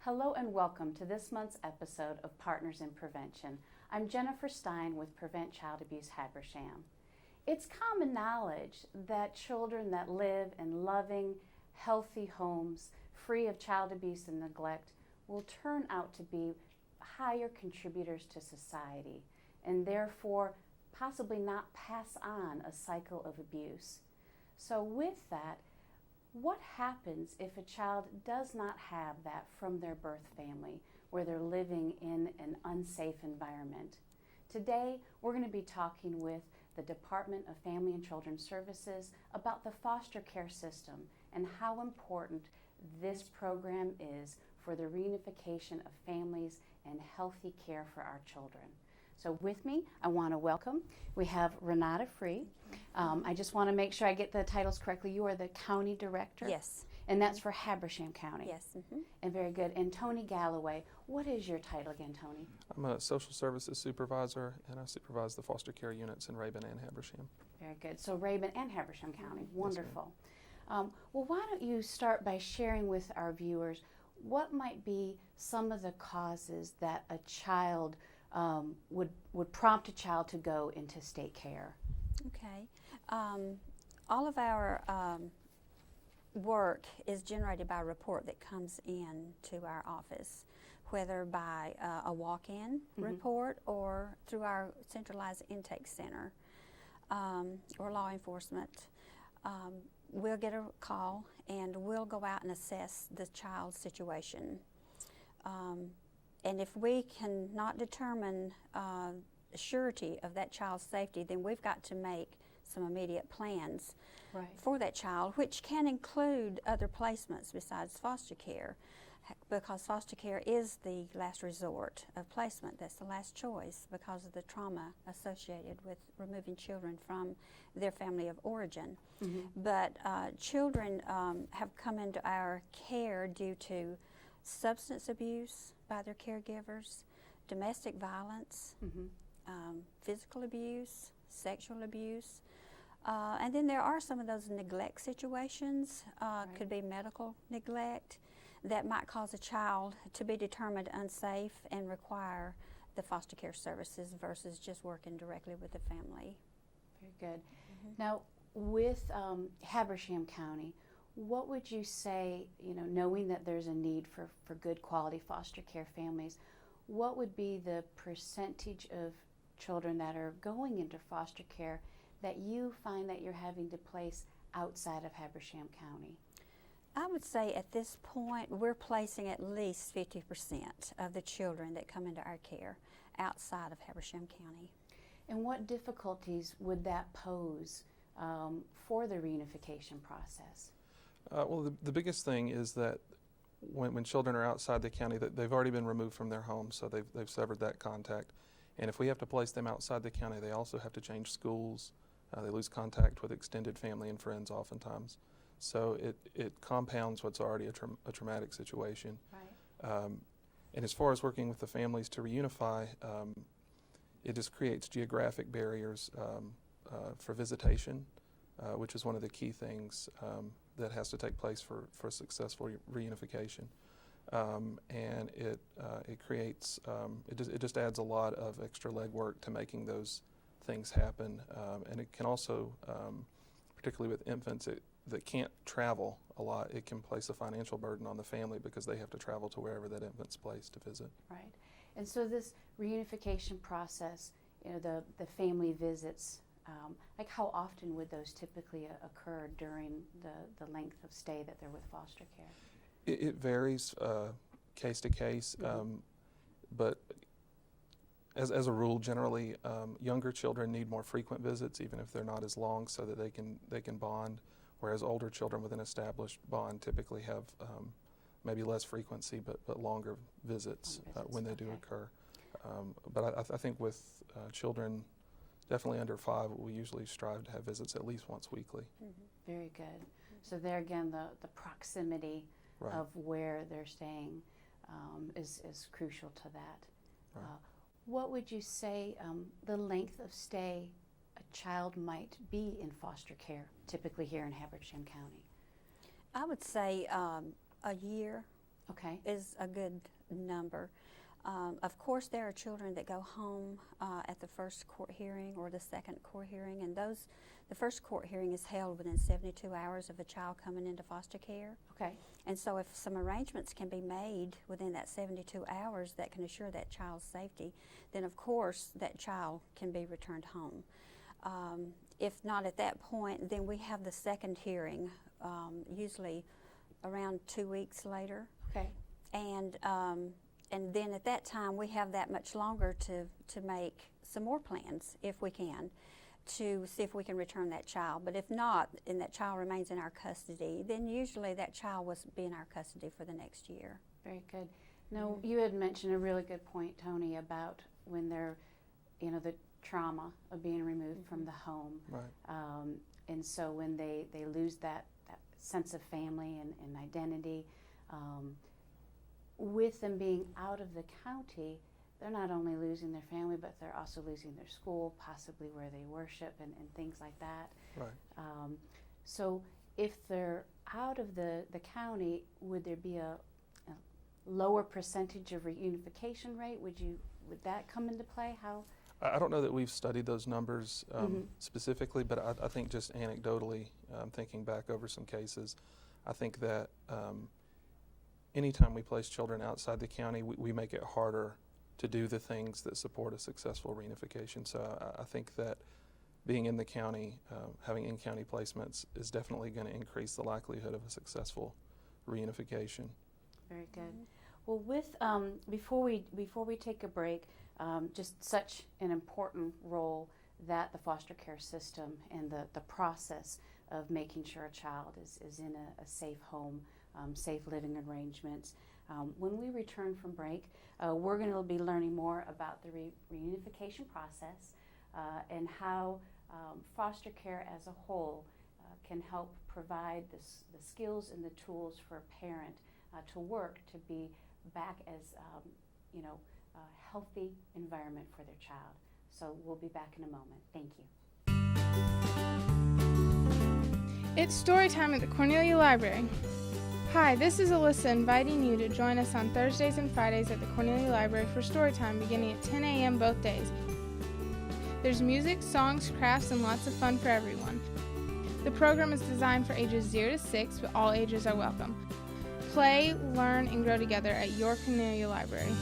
Hello and welcome to this month's episode of Partners in Prevention. I'm Jennifer Stein with Prevent Child Abuse Habersham. It's common knowledge that children that live in loving, healthy homes free of child abuse and neglect will turn out to be higher contributors to society and therefore possibly not pass on a cycle of abuse. So with that, what happens if a child does not have that from their birth family, where they're living in an unsafe environment? Today, we're going to be talking with the Department of Family and Children's Services about the foster care system and how important this program is for the reunification of families and healthy care for our children. So with me, I want to welcome, we have Renata Free. I just want to make sure I get the titles correctly. You are the County Director? Yes. And that's for Habersham County? Yes. And very good. And Tony Galloway, what is your title again, Tony? I'm a social services supervisor, and I supervise the foster care units in Rabun and Habersham. Very good. So Rabun and Habersham County. Wonderful. Yes, well, why don't you start by sharing with our viewers what might be some of the causes that a child would prompt a child to go into state care? Okay. All of our work is generated by a report that comes in to our office, whether by a walk-in report or through our centralized intake center or law enforcement. We'll get a call and we'll go out and assess the child's situation. And if we cannot determine surety of that child's safety, then we've got to make some immediate plans for that child, which can include other placements besides foster care, because foster care is the last resort of placement. That's the last choice because of the trauma associated with removing children from their family of origin. But children have come into our care due to substance abuse by their caregivers, domestic violence, physical abuse, sexual abuse, and then there are some of those neglect situations, could be medical neglect, that might cause a child to be determined unsafe and require the foster care services versus just working directly with the family. Very good. Now, with Habersham County, what would you say, knowing that there's a need for good quality foster care families, what would be the percentage of children that are going into foster care that you find that you're having to place outside of Habersham County? I would say at this point we're placing at least 50% of the children that come into our care outside of Habersham County. And what difficulties would that pose for the reunification process? Well, the biggest thing is that when children are outside the county, that they've already been removed from their home, so they've severed that contact. And if we have to place them outside the county, they also have to change schools. They lose contact with extended family and friends oftentimes. So it compounds what's already a traumatic situation. Right. And as far as working with the families to reunify, it just creates geographic barriers for visitation, which is one of the key things that has to take place for successful reunification. And it creates, it just adds a lot of extra legwork to making those things happen. And it can also, particularly with infants that can't travel a lot, it can place a financial burden on the family because they have to travel to wherever that infant's placed to visit. Right. And so this reunification process, the family visits, like how often would those typically occur during the length of stay that they're with foster care? It varies case to case, but as a rule, generally, younger children need more frequent visits, even if they're not as long, so that they can bond. Whereas older children with an established bond typically have maybe less frequency, but longer visits when they do occur. But I think with children definitely under 5, we usually strive to have visits at least once weekly. Very good. So there again, the proximity of where they're staying is crucial to that. Right. What would you say the length of stay a child might be in foster care, typically here in Habersham County? I would say a year. Okay. is a good number. Of course, there are children that go home at the first court hearing or the second court hearing, and the first court hearing is held within 72 hours of a child coming into foster care. Okay. And so if some arrangements can be made within that 72 hours that can assure that child's safety, then of course that child can be returned home. If not at that point, then we have the second hearing, usually around 2 weeks later. Okay. And then at that time, we have that much longer to make some more plans, if we can, to see if we can return that child. But if not, and that child remains in our custody, then usually that child will be in our custody for the next year. Very good. Now, you had mentioned a really good point, Tony, about when they're, the trauma of being removed from the home. Right. And so when they lose that sense of family and identity, with them being out of the county, they're not only losing their family, but they're also losing their school, possibly where they worship and things like that. Right. So if they're out of the county, would there be a lower percentage of reunification rate? Would that come into play? How? I don't know that we've studied those numbers specifically, but I think just anecdotally, thinking back over some cases, I think that anytime we place children outside the county, we make it harder to do the things that support a successful reunification. So I think that being in the county, having in-county placements is definitely going to increase the likelihood of a successful reunification. Very good. Well, with before we take a break, just such an important role that the foster care system and the process of making sure a child is in a safe home, safe living arrangements. When we return from break, we're going to be learning more about the reunification process and how foster care as a whole can help provide the skills and the tools for a parent to work to be back as a healthy environment for their child. So we'll be back in a moment. Thank you. It's story time at the Cornelia Library. Hi, this is Alyssa inviting you to join us on Thursdays and Fridays at the Cornelia Library for story time beginning at 10 a.m. both days. There's music, songs, crafts, and lots of fun for everyone. The program is designed for ages 0 to 6, but all ages are welcome. Play, learn, and grow together at your Cornelia Library.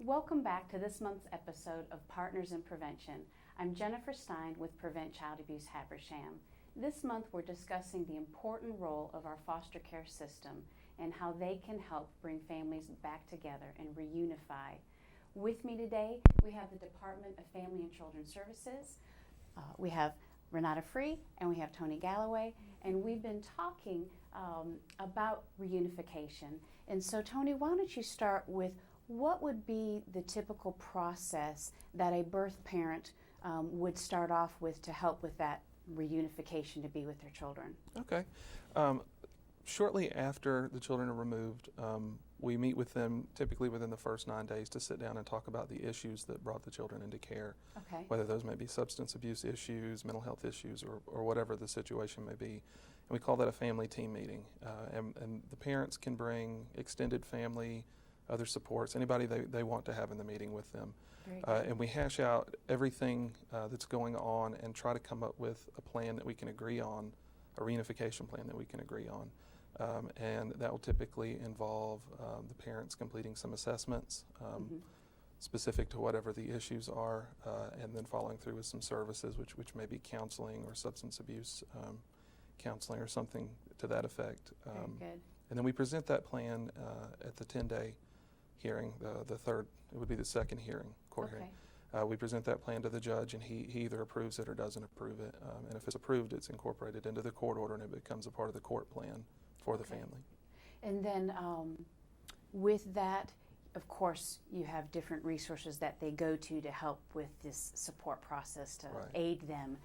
Welcome back to this month's episode of Partners in Prevention. I'm Jennifer Stein with Prevent Child Abuse Habersham. This month we're discussing the important role of our foster care system and how they can help bring families back together and reunify. With me today, we have the Department of Family and Children's Services. We have Renata Free and we have Tony Galloway, and we've been talking about reunification. And so Tony, why don't you start with what would be the typical process that a birth parent would start off with to help with that reunification to be with their children? Okay. Shortly after the children are removed, we meet with them typically within the first 9 days to sit down and talk about the issues that brought the children into care, Okay. whether those may be substance abuse issues, mental health issues, or whatever the situation may be. And we call that a family team meeting. And the parents can bring extended family, other supports, anybody they want to have in the meeting with them. Very good. And we hash out everything that's going on and try to come up with a plan that we can agree on, a reunification plan that we can agree on. And that will typically involve the parents completing some assessments specific to whatever the issues are, and then following through with some services, which may be counseling or substance abuse counseling or something to that effect. Very good. And then we present that plan at the 10-day hearing, the third, it would be the second hearing, court Okay. hearing. We present that plan to the judge, and he either approves it or doesn't approve it. And if it's approved, it's incorporated into the court order, and it becomes a part of the court plan for the Okay. family. And then with that, of course, you have different resources that they go to help with this support process to Right. aid them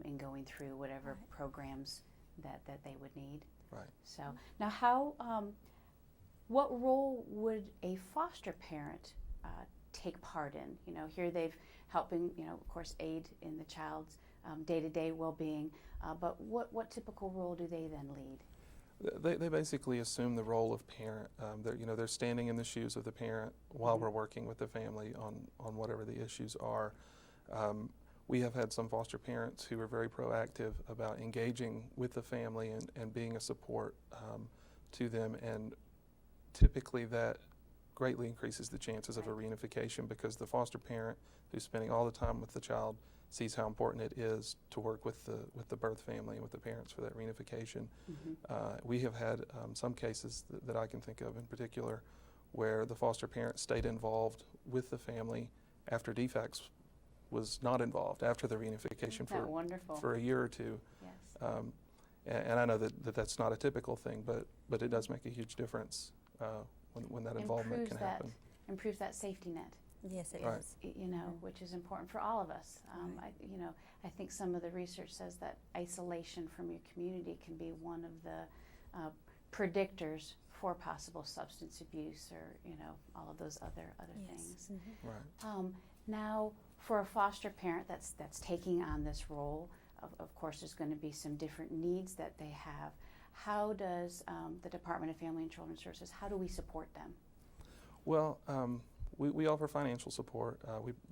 in going through whatever Right. programs that they would need. Right. So now how, what role would a foster parent take part in? You know, here they've helping, of course, aid in the child's day-to-day well-being, but what typical role do they then lead? They basically assume the role of parent. They're standing in the shoes of the parent while we're working with the family on whatever the issues are. We have had some foster parents who are very proactive about engaging with the family and being a support to them, and typically that greatly increases the chances of a reunification, because the foster parent who's spending all the time with the child sees how important it is to work with the birth family and with the parents for that reunification. We have had some cases that I can think of in particular where the foster parent stayed involved with the family after DFACS was not involved, after the reunification for a year or two. Yes. And I know that that's not a typical thing, but it does make a huge difference when that involvement can happen. Improves that safety net. Yes, it Right. is. Which is important for all of us. I think some of the research says that isolation from your community can be one of the predictors for possible substance abuse, or all of those other Yes. things. Right. Now, for a foster parent that's taking on this role, of course, there's going to be some different needs that they have. How does the Department of Family and Children's Services, how do we support them? Well, we offer financial support.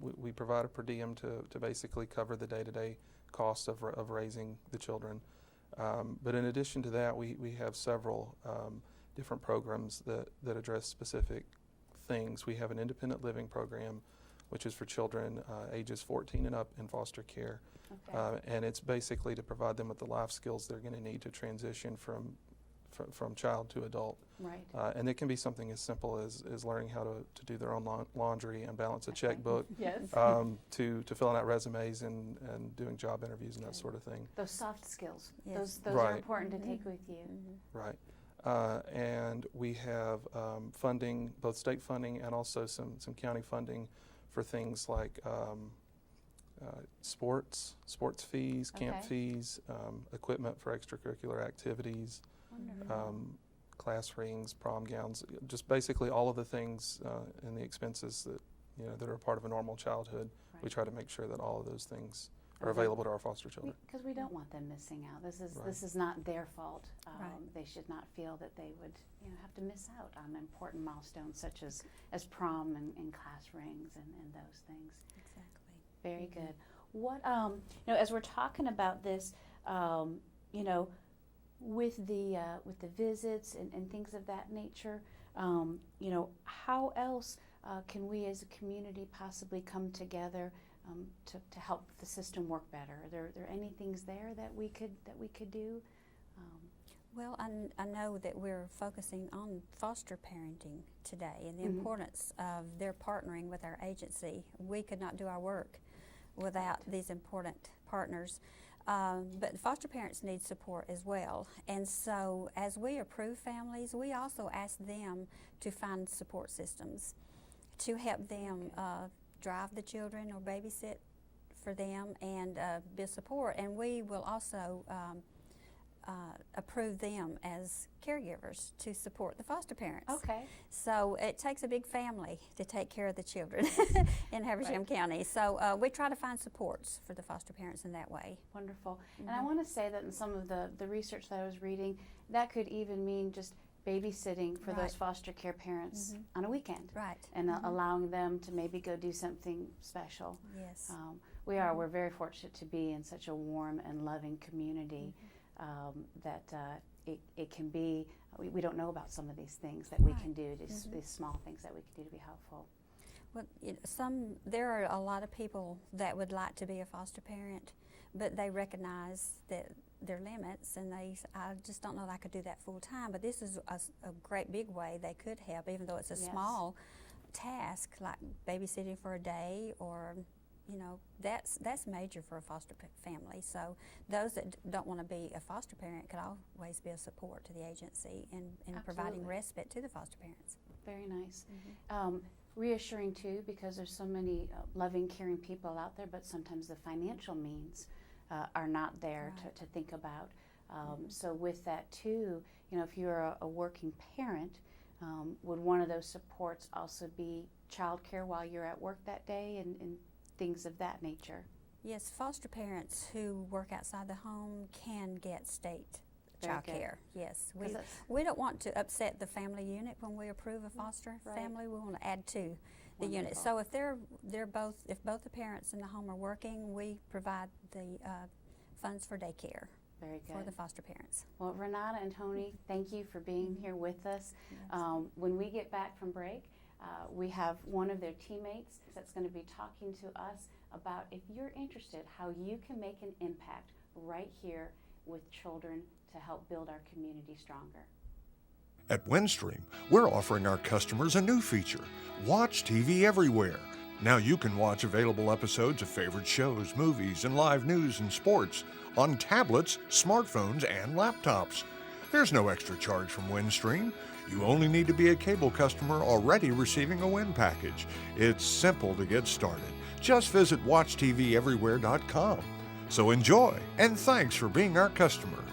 We provide a per diem to basically cover the day-to-day costs of raising the children. But in addition to that, we have several different programs that address specific things. We have an independent living program, which is for children ages 14 and up in foster care. Okay. And it's basically to provide them with the life skills they're going to need to transition from child to adult. Right. And it can be something as simple as learning how to do their own laundry and balance a checkbook, Yes. to filling out resumes and doing job interviews and that sort of thing. Those soft skills. Yes. Those Right. are important to take with you. Right. And we have funding, both state funding and also some county funding for things like sports fees, camp Okay. fees, equipment for extracurricular activities, Wonderful. class rings, prom gowns, just basically all of the things and the expenses that are a part of a normal childhood. Right. We try to make sure that all of those things are Okay. available to our foster children. Because we don't want them missing out. This Right. is not their fault. Right. They should not feel that they would have to miss out on important milestones such as prom and class rings and those things. Exactly. Very good. What as we're talking about this, with the visits and things of that nature, how else can we as a community possibly come together to help the system work better? Are there any things there that we could do? Well, I know that we're focusing on foster parenting today and the Mhm. importance of their partnering with our agency. We could not do our work without these important partners. But foster parents need support as well. And so as we approve families, we also ask them to find support systems to help them drive the children or babysit for them and be a support. And we will also approve them as caregivers to support the foster parents. Okay. So it takes a big family to take care of the children in Habersham County. So we try to find supports for the foster parents in that way. Wonderful. And I want to say that in some of the research that I was reading, that could even mean just babysitting for Right. those foster care parents on a weekend. Right. And allowing them to maybe go do something special. Yes. We're very fortunate to be in such a warm and loving community that it can be, we don't know about some of these things that we can do, these small things that we can do to be helpful. Well, there are a lot of people that would like to be a foster parent, but they recognize that their limits, and I just don't know that I could do that full time. But this is a great big way they could help, even though it's a Yes. small task like babysitting for a day, or that's major for a foster family. So those that don't want to be a foster parent could always be a support to the agency in providing Absolutely. respite to the foster parents. Very nice. Reassuring too, because there's so many loving, caring people out there, but sometimes the financial means are not there Right. to think about. So with that too, if you're a working parent, would one of those supports also be childcare while you're at work that day and things of that nature? Yes, foster parents who work outside the home can get state Very child good. care. Yes, 'Cause that's- we don't want to upset the family unit when we approve a foster Right. family. We want to add to the unit. Wonderful. So if both the parents in the home are working, we provide the funds for daycare Very for the good. foster parents. Well, Renata and Tony, thank you for being here with us. Yes. When we get back from break, we have one of their teammates that's going to be talking to us about, if you're interested, how you can make an impact right here with children to help build our community stronger. At Windstream, we're offering our customers a new feature, Watch TV Everywhere. Now you can watch available episodes of favorite shows, movies, and live news and sports on tablets, smartphones, and laptops. There's no extra charge from Windstream. You only need to be a cable customer already receiving a Wind package. It's simple to get started. Just visit WatchTVEverywhere.com. So enjoy, and thanks for being our customer.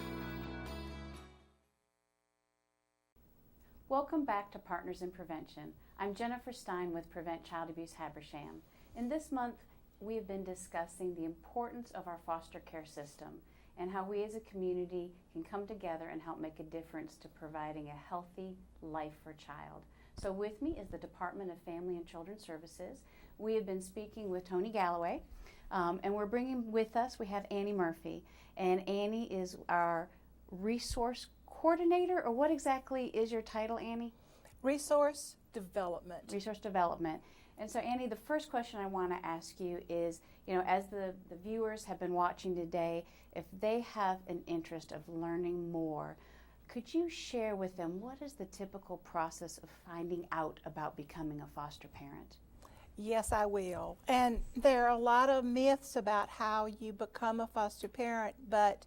Welcome back to Partners in Prevention. I'm Jennifer Stein with Prevent Child Abuse Habersham. In this month, we have been discussing the importance of our foster care system and how we as a community can come together and help make a difference to providing a healthy life for a child. So with me is the Department of Family and Children's Services. We have been speaking with Tony Galloway, and we're bringing with us, we have Annie Murphy. And Annie is our resource coordinator, or what exactly is your title, Annie? Resource development. Resource development. And so, Annie, the first question I want to ask you is, as the viewers have been watching today, if they have an interest of learning more, could you share with them what is the typical process of finding out about becoming a foster parent? Yes, I will. And there are a lot of myths about how you become a foster parent, but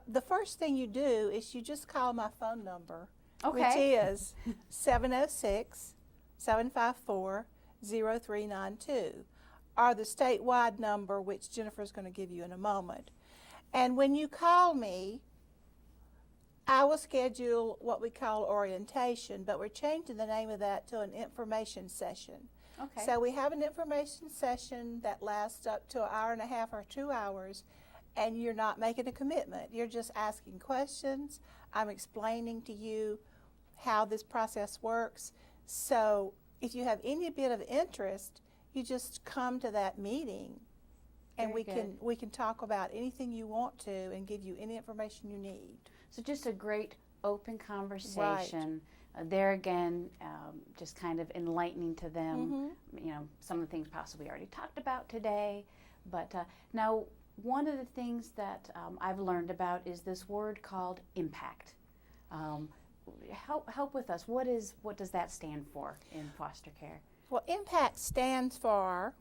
the first thing you do is you just call my phone number, which is 706-754-0392, or the statewide number, which Jennifer's going to give you in a moment. And when you call me, I will schedule what we call orientation, but we're changing the name of that to an information session. Okay. So we have an information session that lasts up to an hour and a half or 2 hours, and you're not making a commitment. You're just asking questions. I'm explaining to you how this process works. So if you have any bit of interest, you just come to that meeting, and Very we can talk about anything you want to and give you any information you need. So just a great open conversation. There again, just kind of enlightening to them, some of the things possibly already talked about today. But now, one of the things that I've learned about is this word called impact. Help with us. What does that stand for in foster care? Well, impact stands for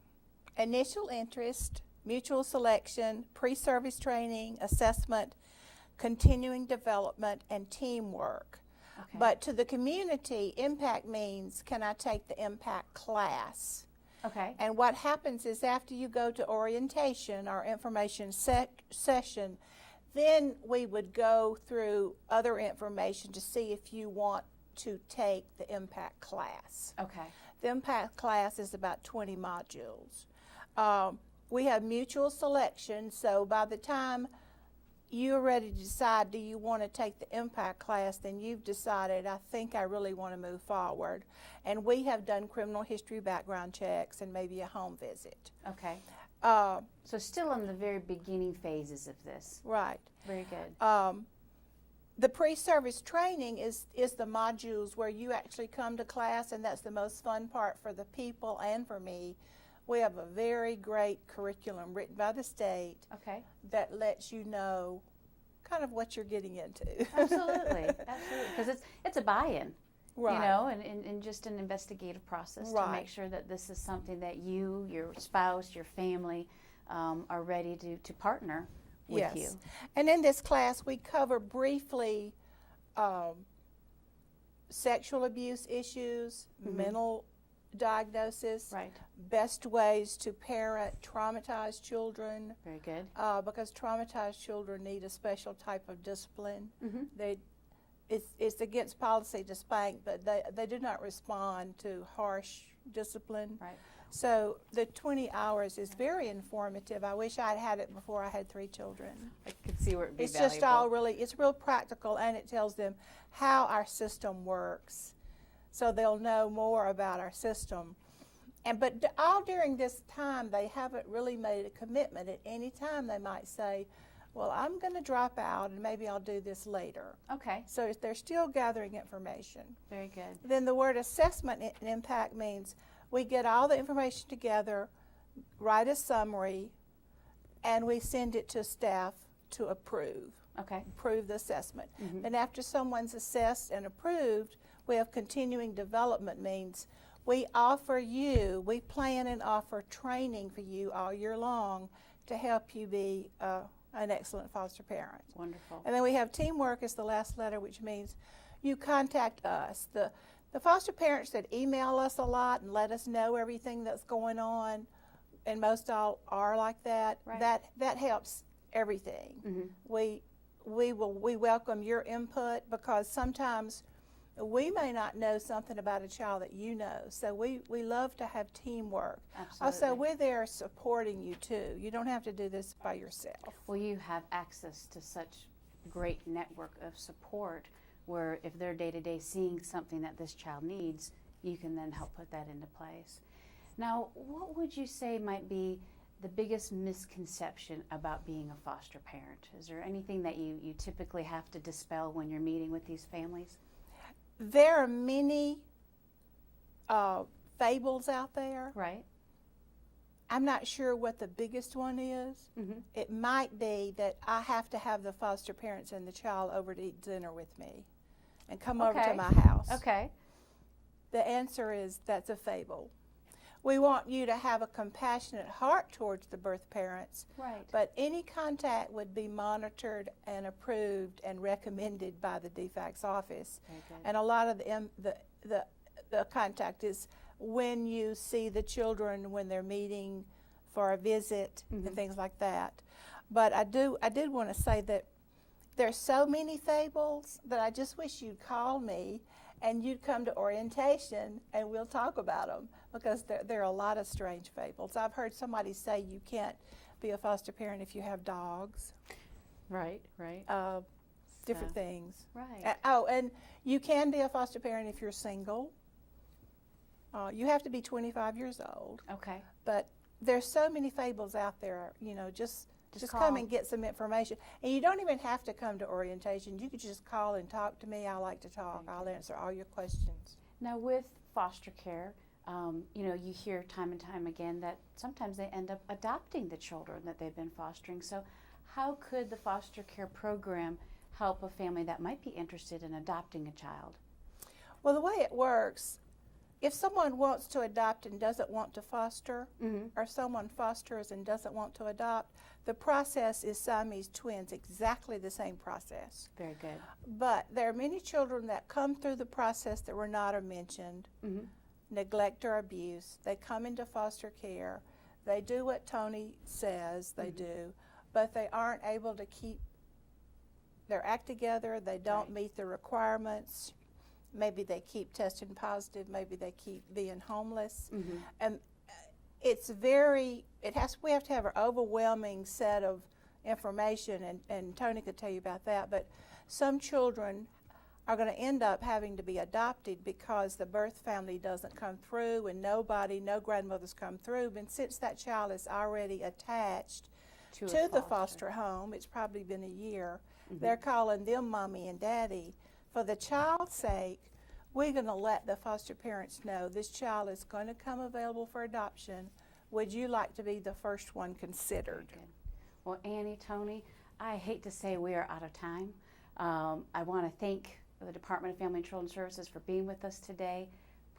initial interest, mutual selection, pre-service training, assessment, continuing development, and teamwork. Okay. But to the community, impact means, can I take the impact class? Okay. And what happens is after you go to orientation or information session, then we would go through other information to see if you want to take the impact class. Okay. The impact class is about 20 modules. We have mutual selection, so by the time you're ready to decide, do you want to take the impact class, then you've decided, I think I really want to move forward. And we have done criminal history background checks and maybe a home visit. Okay. So still in the very beginning phases of this. Right. Very good. The pre-service training is the modules where you actually come to class, and that's the most fun part for the people and for me. We have a very great curriculum written by the state Okay. that lets you know kind of what you're getting into. Absolutely. Absolutely. Because it's a buy-in. Right. And just an investigative process to Right. make sure that this is something that you, your spouse, your family are ready to partner with Yes. you. And in this class, we cover briefly sexual abuse issues, mental diagnosis, Right. best ways to parent traumatized children, Very good. because traumatized children need a special type of discipline. Mm-hmm. It's against policy to spank, but they do not respond to harsh discipline. Right. So the 20 hours is very informative. I wish I'd had it before I had 3 children. I could see where it'd be It's valuable. just all really, it's real practical, and it tells them how our system works, so they'll know more about our system. But all during this time, they haven't really made a commitment. At any time, they might say, well, I'm going to drop out, and maybe I'll do this later. Okay, So they're still gathering information. very good. Then the word assessment and impact means we get all the information together, write a summary, and we send it to staff to approve Okay, the assessment. Mhm. Then after someone's assessed and approved, we have continuing development, means we plan and offer training for you all year long to help you be an excellent foster parent. wonderful. And then we have teamwork as the last letter, which means you contact us. The foster parents that email us a lot and let us know everything that's going on, and most all are like that, Right. that helps everything. Mhm. We welcome your input, because sometimes we may not know something about a child that you know. So we love to have teamwork. Absolutely. Also, we're there supporting you too. You don't have to do this by yourself. Well, you have access to such great network of support where if they're day to day seeing something that this child needs, you can then help put that into place. Now, what would you say might be the biggest misconception about being a foster parent? Is there anything that you typically have to dispel when you're meeting with these families? There are many fables out there. Right? I'm not sure what the biggest one is. Mm-hmm. It might be that I have to have the foster parents and the child over to eat dinner with me and come over to Okay. my house. Okay. The answer is that's a fable. We want you to have a compassionate heart towards the birth parents, Right. but any contact would be monitored and approved and recommended by the DFACS office. Very good. And a lot of the contact is when you see the children when they're meeting for a visit Mhm. and things like that. But I did want to say that there's so many fables that I just wish you'd call me and you'd come to orientation and we'll talk about them, because there are a lot of strange fables. I've heard somebody say you can't be a foster parent if you have dogs, Right. Right. different So- things. Right. And you can be a foster parent if you're single. You have to be 25 years old. Okay. But there's so many fables out there, just call. come and get some information. And you don't even have to come to orientation. You could just call and talk to me. I like to talk. I'll answer all your questions. Now, with foster care, you hear time and time again that sometimes they end up adopting the children that they've been fostering. So how could the foster care program help a family that might be interested in adopting a child? Well, the way it works, if someone wants to adopt and doesn't want to foster, Mm-hmm. or someone fosters and doesn't want to adopt, the process is Siamese twins, exactly the same process. Very good. But there are many children that come through the process that were not mentioned, Mm-hmm. neglect or abuse. They come into foster care. They do what Tony says they do, but they aren't able to keep their act together. They don't Right. meet the requirements. Maybe they keep testing positive. Maybe they keep being homeless. Mm-hmm. And we have to have an overwhelming set of information, and Tony could tell you about that. But some children are going to end up having to be adopted because the birth family doesn't come through, and no grandmothers come through. And since that child is already attached To to a the foster home, it's probably been a year, they're calling them mommy and daddy. For the child's sake, we're going to let the foster parents know this child is going to come available for adoption. Would you like to be the first one considered? Very good. Well, Annie, Tony, I hate to say we are out of time. I want to thank the Department of Family and Children's Services for being with us today.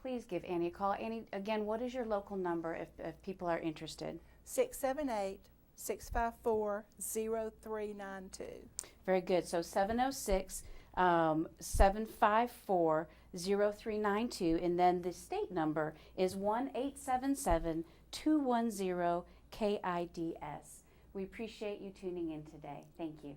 Please give Annie a call. Annie, again, what is your local number if people are interested? 678-654-0392. Very good. So 706-754-0392, and then the state number is 1-877-210-KIDS. We appreciate you tuning in today. Thank you.